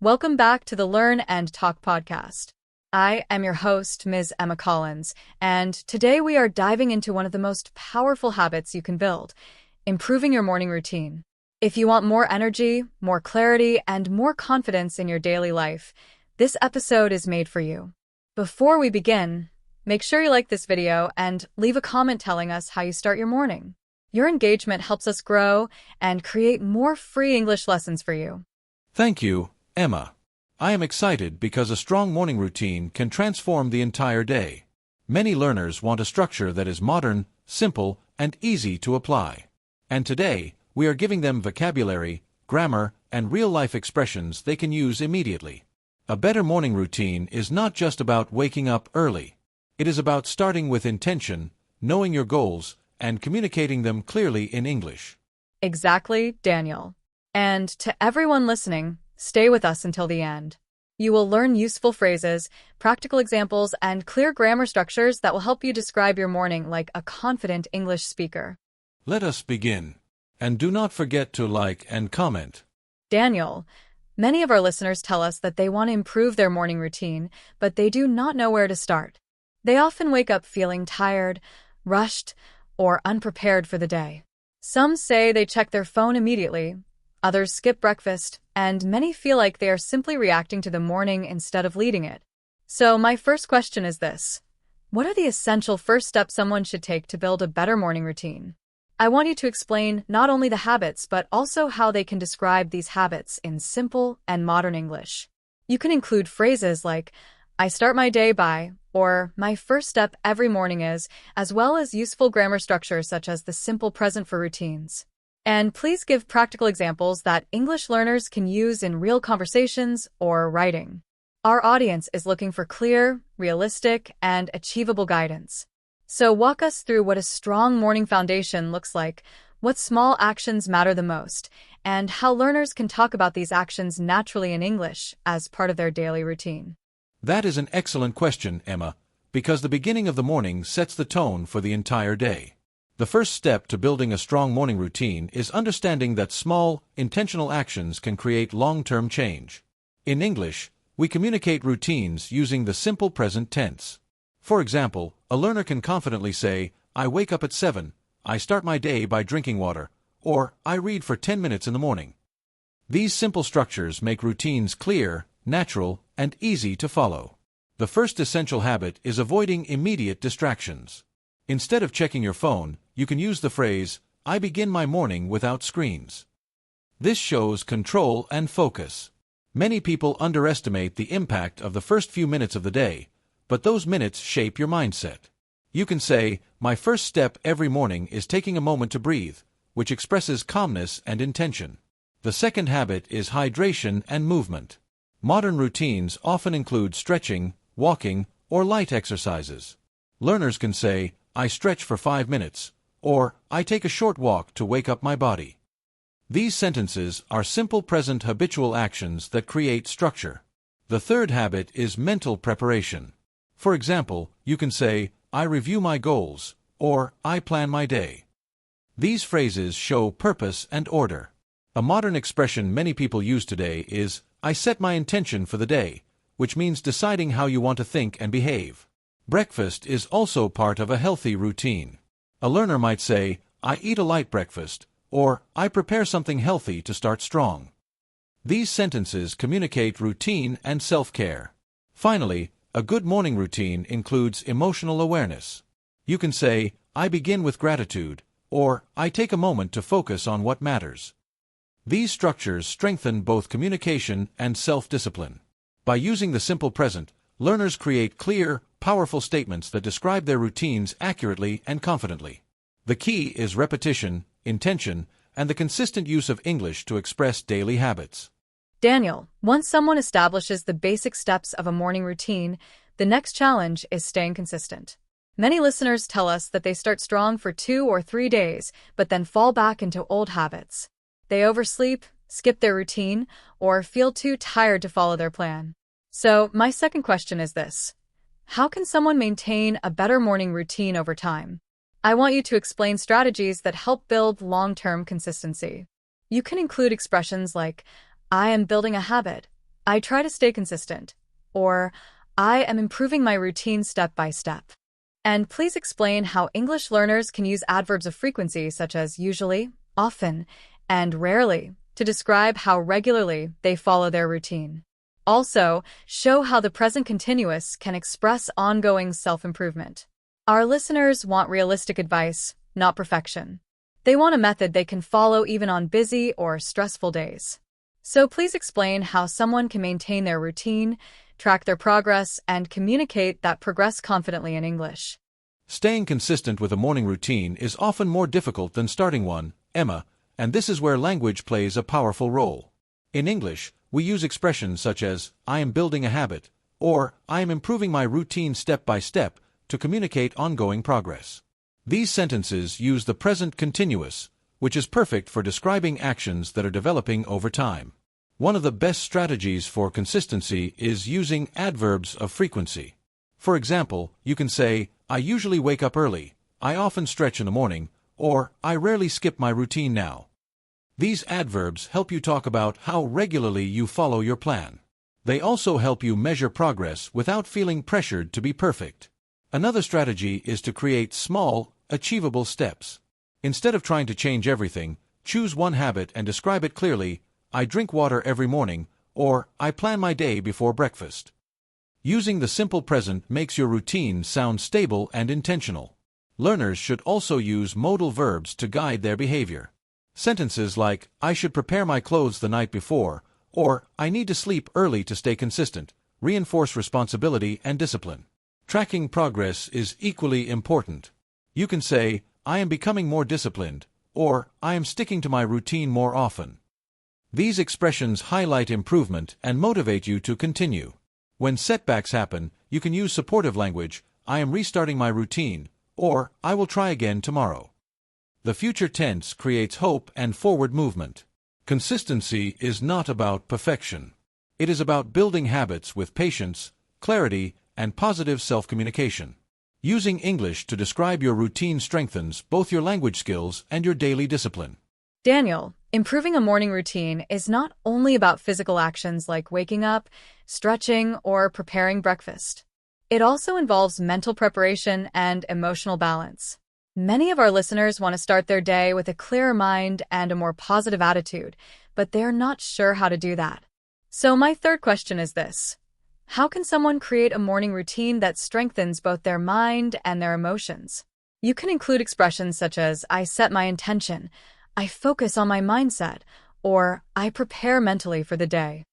Welcome back to the Learn and Talk podcast. I am your host, Ms. Emma Collins, and today we are diving into one of the most powerful habits you can build, improving your morning routine. If you want more energy, more clarity, and more confidence in your daily life, this episode is made for you. Before we begin, make sure you like this video and leave a comment telling us how you start your morning. Your engagement helps us grow and create more free English lessons for you. Thank you, Emma. I am excited because a strong morning routine can transform the entire day. Many learners want a structure that is modern, simple, and easy to apply. And today, we are giving them vocabulary, grammar, and real-life expressions they can use immediately. A better morning routine is not just about waking up early. It is about starting with intention, knowing your goals, and communicating them clearly in English. Exactly, Daniel. And to everyone listening, stay with us until the end. You will learn useful phrases, practical examples, and clear grammar structures that will help you describe your morning like a confident English speaker. Let us begin. And do not forget to like and comment. Daniel, many of our listeners tell us that they want to improve their morning routine, but they do not know where to start. They often wake up feeling tired, rushed, or unprepared for the day. Some say they check their phone immediately, others skip breakfast, and many feel like they are simply reacting to the morning instead of leading it. So my first question is this: what are the essential first steps someone should take to build a better morning routine? I want you to explain not only the habits, but also how they can describe these habits in simple and modern English. You can include phrases like, I start my day by, or my first step every morning is, as well as useful grammar structures such as the simple present for routines. And please give practical examples that English learners can use in real conversations or writing. Our audience is looking for clear, realistic, and achievable guidance. So walk us through what a strong morning foundation looks like, what small actions matter the most, and how learners can talk about these actions naturally in English as part of their daily routine. That is an excellent question, Emma, because the beginning of the morning sets the tone for the entire day. The first step to building a strong morning routine is understanding that small, intentional actions can create long-term change. In English, we communicate routines using the simple present tense. For example, a learner can confidently say, I wake up at 7, I start my day by drinking water, or I read for 10 minutes in the morning. These simple structures make routines clear, natural, and easy to follow. The first essential habit is avoiding immediate distractions. Instead of checking your phone, you can use the phrase, I begin my morning without screens. This shows control and focus. Many people underestimate the impact of the first few minutes of the day, but those minutes shape your mindset. You can say, my first step every morning is taking a moment to breathe, which expresses calmness and intention. The second habit is hydration and movement. Modern routines often include stretching, walking, or light exercises. Learners can say, I stretch for 5 minutes, or I take a short walk to wake up my body. These sentences are simple present habitual actions that create structure. The third habit is mental preparation. For example, you can say, I review my goals, or I plan my day. These phrases show purpose and order. A modern expression many people use today is, I set my intention for the day, which means deciding how you want to think and behave. Breakfast is also part of a healthy routine. A learner might say, I eat a light breakfast, or I prepare something healthy to start strong. These sentences communicate routine and self-care. Finally, a good morning routine includes emotional awareness. You can say, I begin with gratitude, or I take a moment to focus on what matters. These structures strengthen both communication and self-discipline. By using the simple present, learners create clear, powerful statements that describe their routines accurately and confidently. The key is repetition, intention, and the consistent use of English to express daily habits. Daniel, once someone establishes the basic steps of a morning routine, the next challenge is staying consistent. Many listeners tell us that they start strong for 2 or 3 days, but then fall back into old habits. They oversleep, skip their routine, or feel too tired to follow their plan. So, my second question is this: how can someone maintain a better morning routine over time? I want you to explain strategies that help build long-term consistency. You can include expressions like, I am building a habit, I try to stay consistent, or I am improving my routine step by step. And please explain how English learners can use adverbs of frequency such as usually, often, and rarely to describe how regularly they follow their routine. Also, show how the present continuous can express ongoing self-improvement. Our listeners want realistic advice, not perfection. They want a method they can follow even on busy or stressful days. So please explain how someone can maintain their routine, track their progress, and communicate that progress confidently in English. Staying consistent with a morning routine is often more difficult than starting one, Emma, and this is where language plays a powerful role. In English, we use expressions such as, I am building a habit, or I am improving my routine step by step to communicate ongoing progress. These sentences use the present continuous, which is perfect for describing actions that are developing over time. One of the best strategies for consistency is using adverbs of frequency. For example, you can say, I usually wake up early, I often stretch in the morning, or I rarely skip my routine now. These adverbs help you talk about how regularly you follow your plan. They also help you measure progress without feeling pressured to be perfect. Another strategy is to create small, achievable steps. Instead of trying to change everything, choose one habit and describe it clearly. I drink water every morning, or I plan my day before breakfast. Using the simple present makes your routine sound stable and intentional. Learners should also use modal verbs to guide their behavior. Sentences like, I should prepare my clothes the night before, or I need to sleep early to stay consistent, reinforce responsibility and discipline. Tracking progress is equally important. You can say, I am becoming more disciplined, or I am sticking to my routine more often. These expressions highlight improvement and motivate you to continue. When setbacks happen, you can use supportive language, I am restarting my routine, or I will try again tomorrow. The future tense creates hope and forward movement. Consistency is not about perfection. It is about building habits with patience, clarity, and positive self-communication. Using English to describe your routine strengthens both your language skills and your daily discipline. Daniel, improving a morning routine is not only about physical actions like waking up, stretching, or preparing breakfast. It also involves mental preparation and emotional balance. Many of our listeners want to start their day with a clearer mind and a more positive attitude, but they're not sure how to do that. So my third question is this. How can someone create a morning routine that strengthens both their mind and their emotions? You can include expressions such as, I set my intention, I focus on my mindset, or I prepare mentally for the day.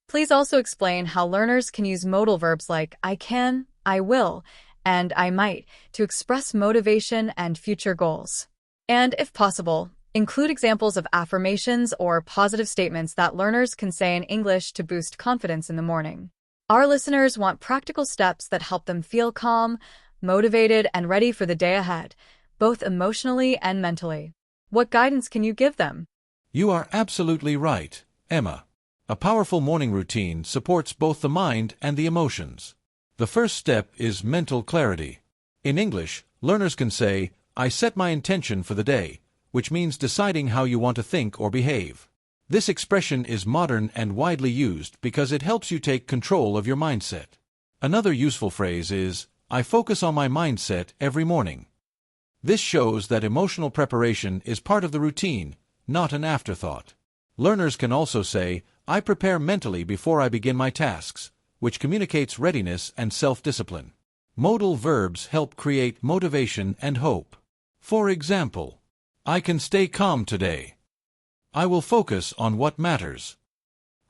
Please also explain how learners can use modal verbs like I can, I will, and I might to express motivation and future goals. And if possible, include examples of affirmations or positive statements that learners can say in English to boost confidence in the morning. Our listeners want practical steps that help them feel calm, motivated, and ready for the day ahead, both emotionally and mentally. What guidance can you give them? You are absolutely right, Emma. A powerful morning routine supports both the mind and the emotions. The first step is mental clarity. In English, learners can say, I set my intention for the day, which means deciding how you want to think or behave. This expression is modern and widely used because it helps you take control of your mindset. Another useful phrase is, I focus on my mindset every morning. This shows that emotional preparation is part of the routine, not an afterthought. Learners can also say, I prepare mentally before I begin my tasks, which communicates readiness and self-discipline. Modal verbs help create motivation and hope. For example, I can stay calm today. I will focus on what matters.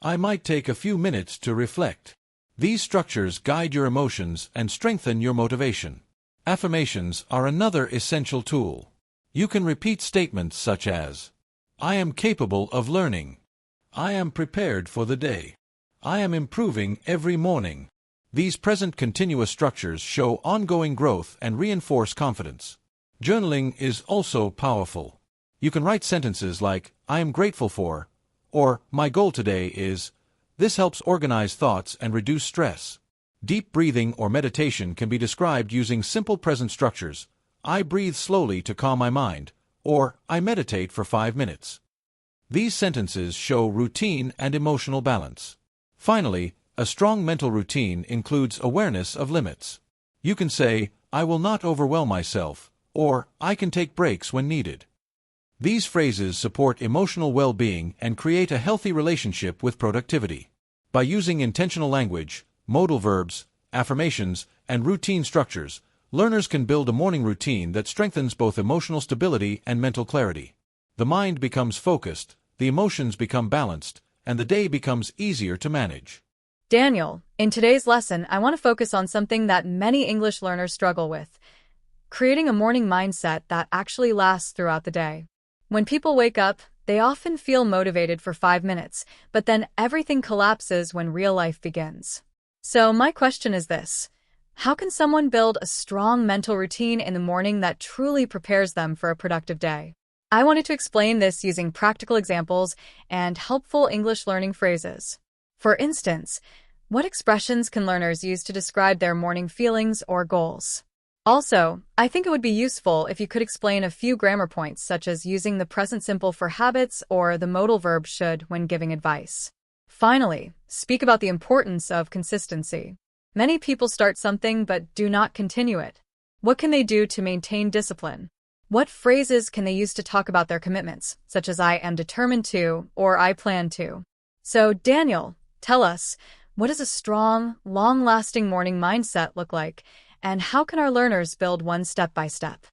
I might take a few minutes to reflect. These structures guide your emotions and strengthen your motivation. Affirmations are another essential tool. You can repeat statements such as, I am capable of learning. I am prepared for the day. I am improving every morning. These present continuous structures show ongoing growth and reinforce confidence. Journaling is also powerful. You can write sentences like, I am grateful for, or my goal today is. This helps organize thoughts and reduce stress. Deep breathing or meditation can be described using simple present structures. I breathe slowly to calm my mind, or I meditate for 5 minutes. These sentences show routine and emotional balance. Finally, a strong mental routine includes awareness of limits. You can say, I will not overwhelm myself, or I can take breaks when needed. These phrases support emotional well-being and create a healthy relationship with productivity. By using intentional language, modal verbs, affirmations, and routine structures, learners can build a morning routine that strengthens both emotional stability and mental clarity. The mind becomes focused, the emotions become balanced, and the day becomes easier to manage. Daniel, in today's lesson, I want to focus on something that many English learners struggle with: creating a morning mindset that actually lasts throughout the day. When people wake up, they often feel motivated for 5 minutes, but then everything collapses when real life begins. So my question is this: how can someone build a strong mental routine in the morning that truly prepares them for a productive day? I wanted to explain this using practical examples and helpful English learning phrases. For instance, what expressions can learners use to describe their morning feelings or goals? Also, I think it would be useful if you could explain a few grammar points, such as using the present simple for habits or the modal verb should when giving advice. Finally, speak about the importance of consistency. Many people start something but do not continue it. What can they do to maintain discipline? What phrases can they use to talk about their commitments, such as I am determined to or I plan to? So, Daniel, tell us, what does a strong, long-lasting morning mindset look like, and how can our learners build one step by step?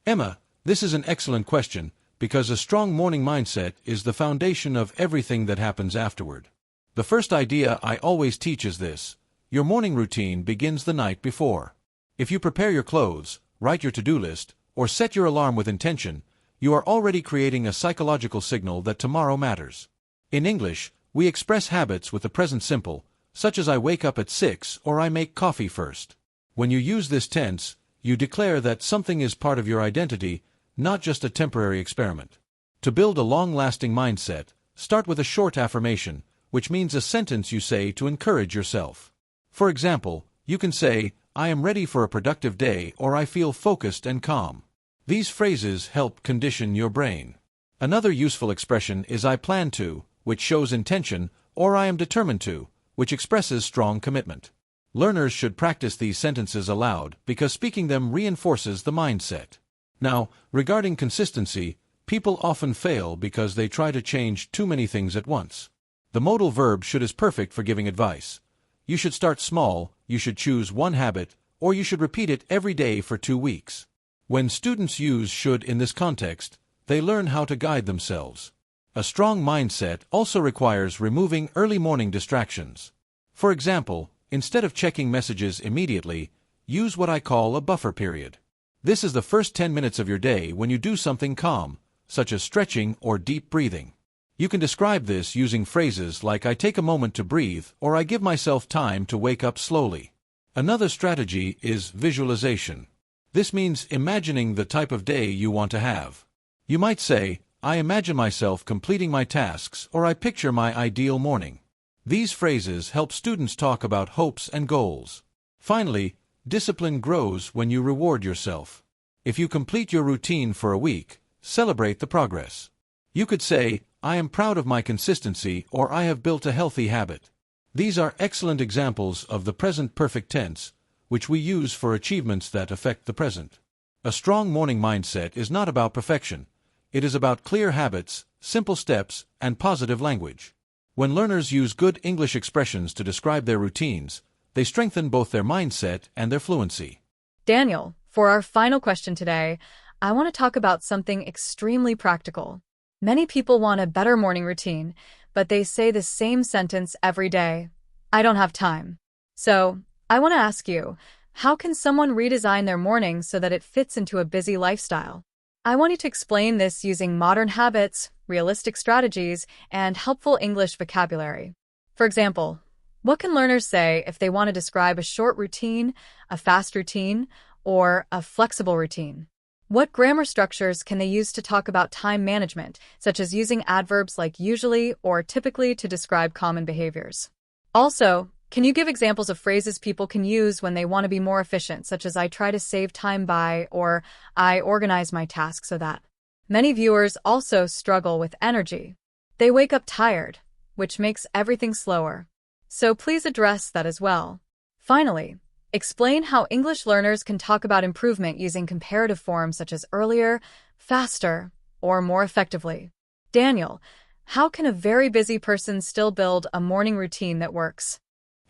Emma, this is an excellent question, because a strong morning mindset is the foundation of everything that happens afterward. The first idea I always teach is this: your morning routine begins the night before. If you prepare your clothes, write your to-do list, or set your alarm with intention, you are already creating a psychological signal that tomorrow matters. In English, we express habits with the present simple, such as I wake up at 6 or I make coffee first. When you use this tense, you declare that something is part of your identity, not just a temporary experiment. To build a long-lasting mindset, start with a short affirmation, which means a sentence you say to encourage yourself. For example, you can say, I am ready for a productive day, or I feel focused and calm. These phrases help condition your brain. Another useful expression is I plan to, which shows intention, or I am determined to, which expresses strong commitment. Learners should practice these sentences aloud because speaking them reinforces the mindset. Now, regarding consistency, people often fail because they try to change too many things at once. The modal verb should is perfect for giving advice. You should start small, you should choose one habit, or you should repeat it every day for 2 weeks. When students use should in this context, they learn how to guide themselves. A strong mindset also requires removing early morning distractions. For example, instead of checking messages immediately, use what I call a buffer period. This is the first 10 minutes of your day when you do something calm, such as stretching or deep breathing. You can describe this using phrases like I take a moment to breathe or I give myself time to wake up slowly. Another strategy is visualization. This means imagining the type of day you want to have. You might say, I imagine myself completing my tasks or I picture my ideal morning. These phrases help students talk about hopes and goals. Finally, discipline grows when you reward yourself. If you complete your routine for a week, celebrate the progress. You could say, I am proud of my consistency or I have built a healthy habit. These are excellent examples of the present perfect tense, which we use for achievements that affect the present. A strong morning mindset is not about perfection. It is about clear habits, simple steps, and positive language. When learners use good English expressions to describe their routines, they strengthen both their mindset and their fluency. Daniel, for our final question today, I want to talk about something extremely practical. Many people want a better morning routine, but they say the same sentence every day: I don't have time. So, I want to ask you, how can someone redesign their morning so that it fits into a busy lifestyle? I want you to explain this using modern habits, realistic strategies, and helpful English vocabulary. For example, what can learners say if they want to describe a short routine, a fast routine, or a flexible routine? What grammar structures can they use to talk about time management, such as using adverbs like usually or typically to describe common behaviors? Also, can you give examples of phrases people can use when they want to be more efficient, such as I try to save time by or I organize my tasks so that? Many viewers also struggle with energy. They wake up tired, which makes everything slower. so please address that as well. Finally, explain how English learners can talk about improvement using comparative forms such as earlier, faster, or more effectively. Daniel, how can a very busy person still build a morning routine that works?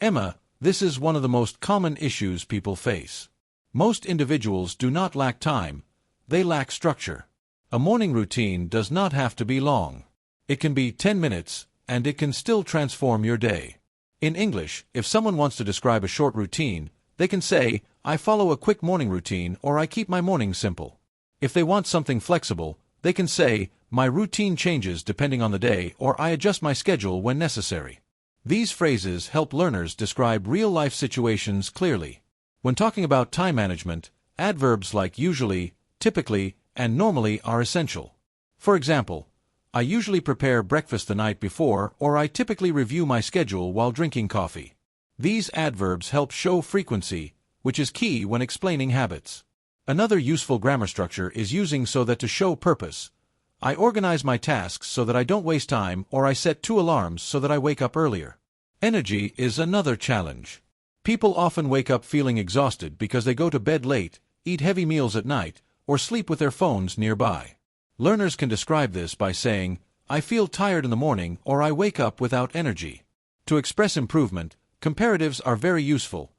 Emma, this is one of the most common issues people face. Most individuals do not lack time, they lack structure. A morning routine does not have to be long. It can be 10 minutes, and it can still transform your day. In English, if someone wants to describe a short routine, they can say, I follow a quick morning routine or I keep my mornings simple. If they want something flexible, they can say, my routine changes depending on the day or I adjust my schedule when necessary. These phrases help learners describe real-life situations clearly. When talking about time management, adverbs like usually, typically, and normally are essential. For example, I usually prepare breakfast the night before or I typically review my schedule while drinking coffee. These adverbs help show frequency, which is key when explaining habits. Another useful grammar structure is using so that to show purpose. I organize my tasks so that I don't waste time or I set 2 alarms so that I wake up earlier. Energy is another challenge. People often wake up feeling exhausted because they go to bed late, eat heavy meals at night, or sleep with their phones nearby. Learners can describe this by saying, I feel tired in the morning or I wake up without energy. To express improvement, comparatives are very useful.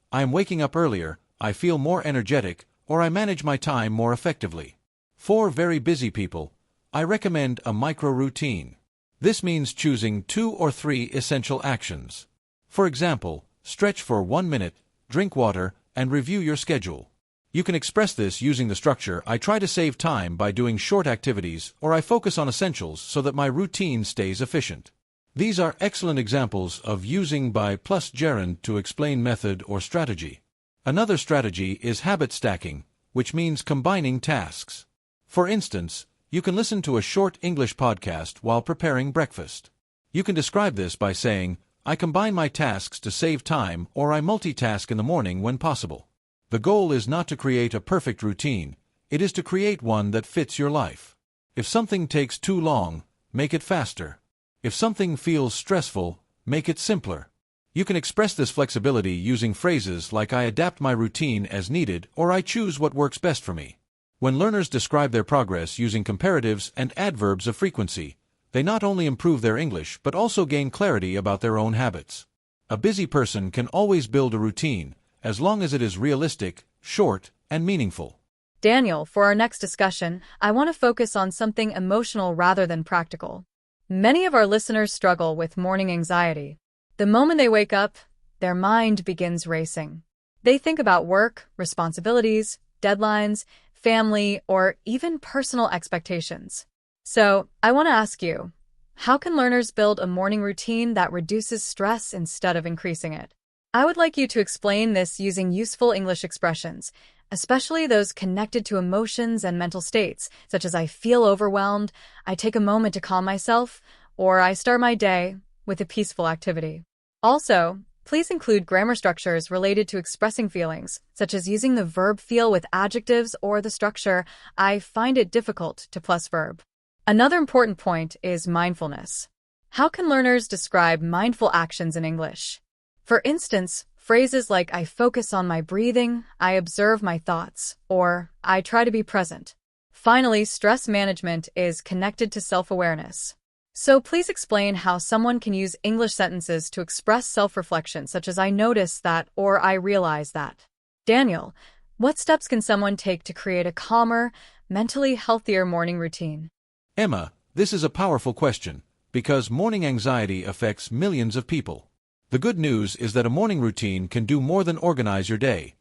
I am waking up earlier, I feel more energetic, or I manage my time more effectively. For very busy people, I recommend a micro-routine. This means choosing 2 or 3 essential actions. For example, stretch for 1 minute, drink water, and review your schedule. You can express this using the structure I try to save time by doing short activities or I focus on essentials so that my routine stays efficient. These are excellent examples of using by plus gerund to explain method or strategy. Another strategy is habit stacking, which means combining tasks. For instance, you can listen to a short English podcast while preparing breakfast. You can describe this by saying, I combine my tasks to save time or I multitask in the morning when possible. The goal is not to create a perfect routine, it is to create one that fits your life. If something takes too long, make it faster. If something feels stressful, make it simpler. You can express this flexibility using phrases like I adapt my routine as needed or I choose what works best for me. When learners describe their progress using comparatives and adverbs of frequency, they not only improve their English but also gain clarity about their own habits. A busy person can always build a routine, as long as it is realistic, short, and meaningful. Daniel, for our next discussion, I want to focus on something emotional rather than practical. Many of our listeners struggle with morning anxiety. The moment they wake up, their mind begins racing. They think about work, responsibilities, deadlines, family, or even personal expectations. So, I want to ask you, how can learners build a morning routine that reduces stress instead of increasing it? I would like you to explain this using useful English expressions, especially those connected to emotions and mental states, such as I feel overwhelmed, I take a moment to calm myself, or I start my day with a peaceful activity. Also, please include grammar structures related to expressing feelings, such as using the verb feel with adjectives or the structure I find it difficult to plus verb. Another important point is mindfulness. How can learners describe mindful actions in English? For instance, phrases like I focus on my breathing, I observe my thoughts, or I try to be present. Finally, stress management is connected to self-awareness. So please explain how someone can use English sentences to express self-reflection, such as I notice that or I realize that. Daniel, what steps can someone take to create a calmer, mentally healthier morning routine? Emma, this is a powerful question, because morning anxiety affects millions of people. The good news is that a morning routine can do more than organize your day.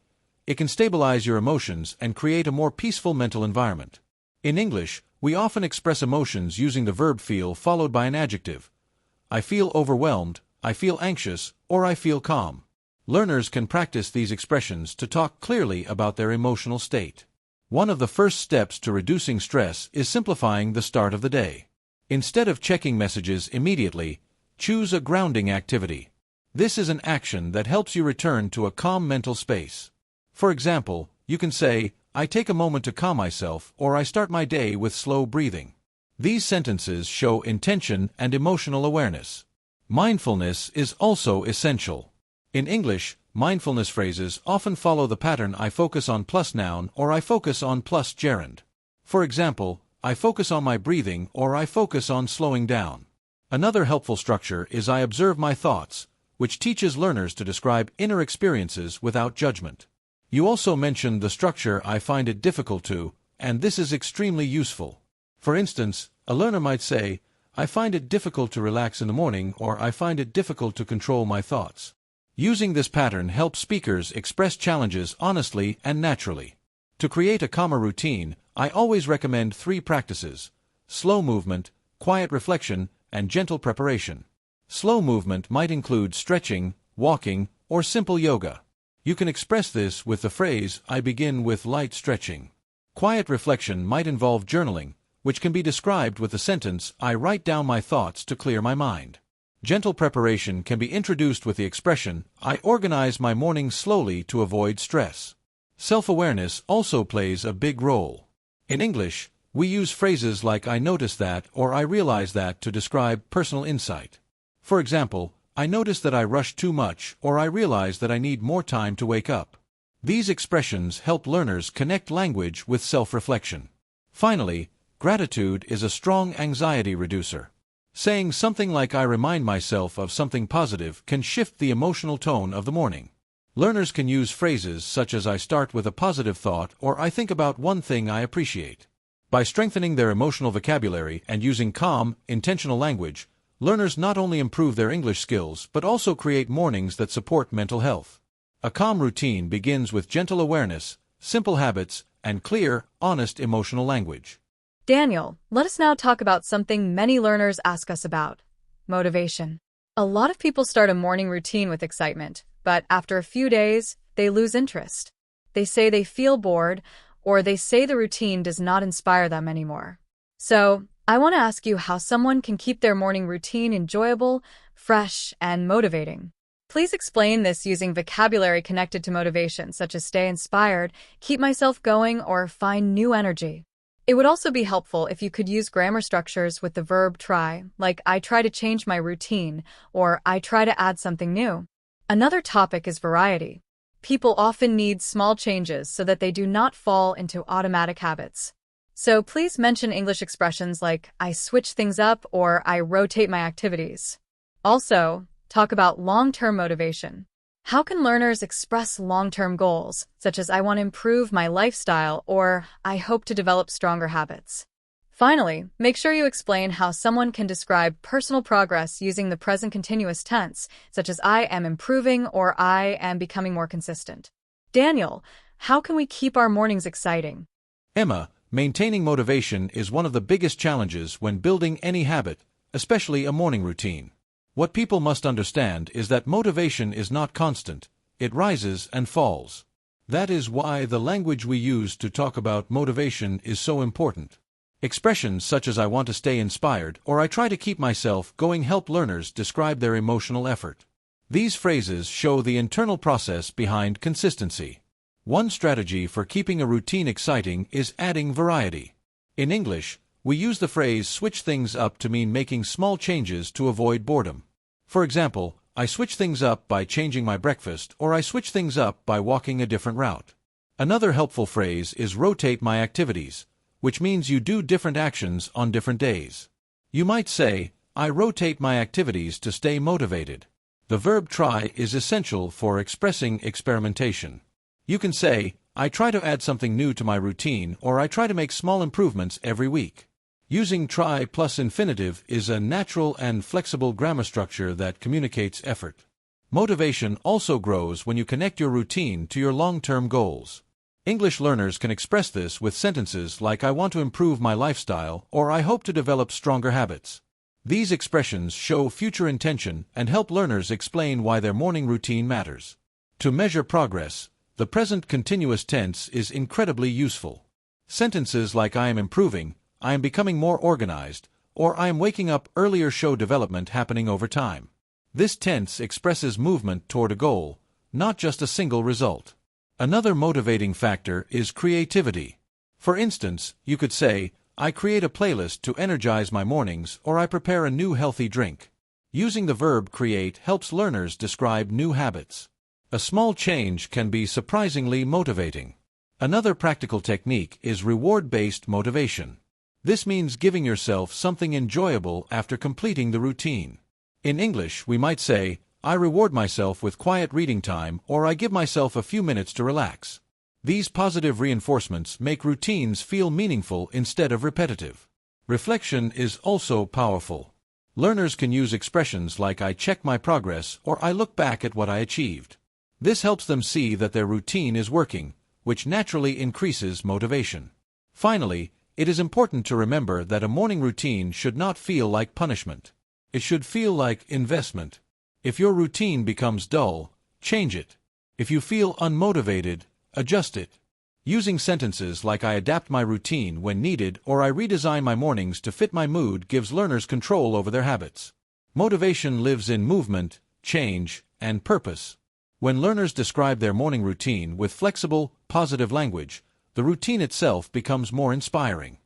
It can stabilize your emotions and create a more peaceful mental environment. In English, we often express emotions using the verb feel followed by an adjective. I feel overwhelmed, I feel anxious, or I feel calm. Learners can practice these expressions to talk clearly about their emotional state. One of the first steps to reducing stress is simplifying the start of the day. Instead of checking messages immediately, choose a grounding activity. This is an action that helps you return to a calm mental space. For example, you can say, I take a moment to calm myself or I start my day with slow breathing. These sentences show intention and emotional awareness. Mindfulness is also essential. In English, mindfulness phrases often follow the pattern I focus on plus noun or I focus on plus gerund. For example, I focus on my breathing or I focus on slowing down. Another helpful structure is I observe my thoughts, which teaches learners to describe inner experiences without judgment. You also mentioned the structure I find it difficult to, and this is extremely useful. For instance, a learner might say, I find it difficult to relax in the morning or I find it difficult to control my thoughts. Using this pattern helps speakers express challenges honestly and naturally. To create a calmer routine, I always recommend 3 practices: slow movement, quiet reflection, and gentle preparation. Slow movement might include stretching, walking, or simple yoga. You can express this with the phrase, I begin with light stretching. Quiet reflection might involve journaling, which can be described with the sentence, I write down my thoughts to clear my mind. Gentle preparation can be introduced with the expression, I organize my morning slowly to avoid stress. Self-awareness also plays a big role. In English, we use phrases like I notice that or I realize that to describe personal insight. For example, I notice that I rush too much or I realize that I need more time to wake up. These expressions help learners connect language with self-reflection. Finally, gratitude is a strong anxiety reducer. Saying something like I remind myself of something positive can shift the emotional tone of the morning. Learners can use phrases such as I start with a positive thought or I think about one thing I appreciate. By strengthening their emotional vocabulary and using calm, intentional language, learners not only improve their English skills but also create mornings that support mental health. A calm routine begins with gentle awareness, simple habits, and clear, honest emotional language. Daniel, let us now talk about something many learners ask us about: motivation. A lot of people start a morning routine with excitement, but after a few days, they lose interest. They say they feel bored, or they say the routine does not inspire them anymore. So, I want to ask you how someone can keep their morning routine enjoyable, fresh, and motivating. Please explain this using vocabulary connected to motivation, such as stay inspired, keep myself going, or find new energy. It would also be helpful if you could use grammar structures with the verb try, like I try to change my routine, or I try to add something new. Another topic is variety. People often need small changes so that they do not fall into automatic habits. So please mention English expressions like I switch things up or I rotate my activities. Also, talk about long-term motivation. How can learners express long-term goals, such as I want to improve my lifestyle or I hope to develop stronger habits? Finally, make sure you explain how someone can describe personal progress using the present continuous tense, such as I am improving or I am becoming more consistent. Daniel, how can we keep our mornings exciting? Emma, maintaining motivation is one of the biggest challenges when building any habit, especially a morning routine. What people must understand is that motivation is not constant, it rises and falls. That is why the language we use to talk about motivation is so important. Expressions such as I want to stay inspired or I try to keep myself going help learners describe their emotional effort. These phrases show the internal process behind consistency. One strategy for keeping a routine exciting is adding variety. In English, we use the phrase switch things up to mean making small changes to avoid boredom. For example, I switch things up by changing my breakfast or I switch things up by walking a different route. Another helpful phrase is rotate my activities, which means you do different actions on different days. You might say, I rotate my activities to stay motivated. The verb try is essential for expressing experimentation. You can say, I try to add something new to my routine or I try to make small improvements every week. Using try plus infinitive is a natural and flexible grammar structure that communicates effort. Motivation also grows when you connect your routine to your long-term goals. English learners can express this with sentences like I want to improve my lifestyle or I hope to develop stronger habits. These expressions show future intention and help learners explain why their morning routine matters. To measure progress, the present continuous tense is incredibly useful. Sentences like I am improving, I am becoming more organized, or I am waking up earlier show development happening over time. This tense expresses movement toward a goal, not just a single result. Another motivating factor is creativity. For instance, you could say, I create a playlist to energize my mornings or I prepare a new healthy drink. Using the verb create helps learners describe new habits. A small change can be surprisingly motivating. Another practical technique is reward-based motivation. This means giving yourself something enjoyable after completing the routine. In English, we might say, I reward myself with quiet reading time, or I give myself a few minutes to relax. These positive reinforcements make routines feel meaningful instead of repetitive. Reflection is also powerful. Learners can use expressions like I check my progress or I look back at what I achieved. This helps them see that their routine is working, which naturally increases motivation. Finally, it is important to remember that a morning routine should not feel like punishment. It should feel like investment. If your routine becomes dull, change it. If you feel unmotivated, adjust it. Using sentences like I adapt my routine when needed or I redesign my mornings to fit my mood gives learners control over their habits. Motivation lives in movement, change, and purpose. When learners describe their morning routine with flexible, positive language, the routine itself becomes more inspiring.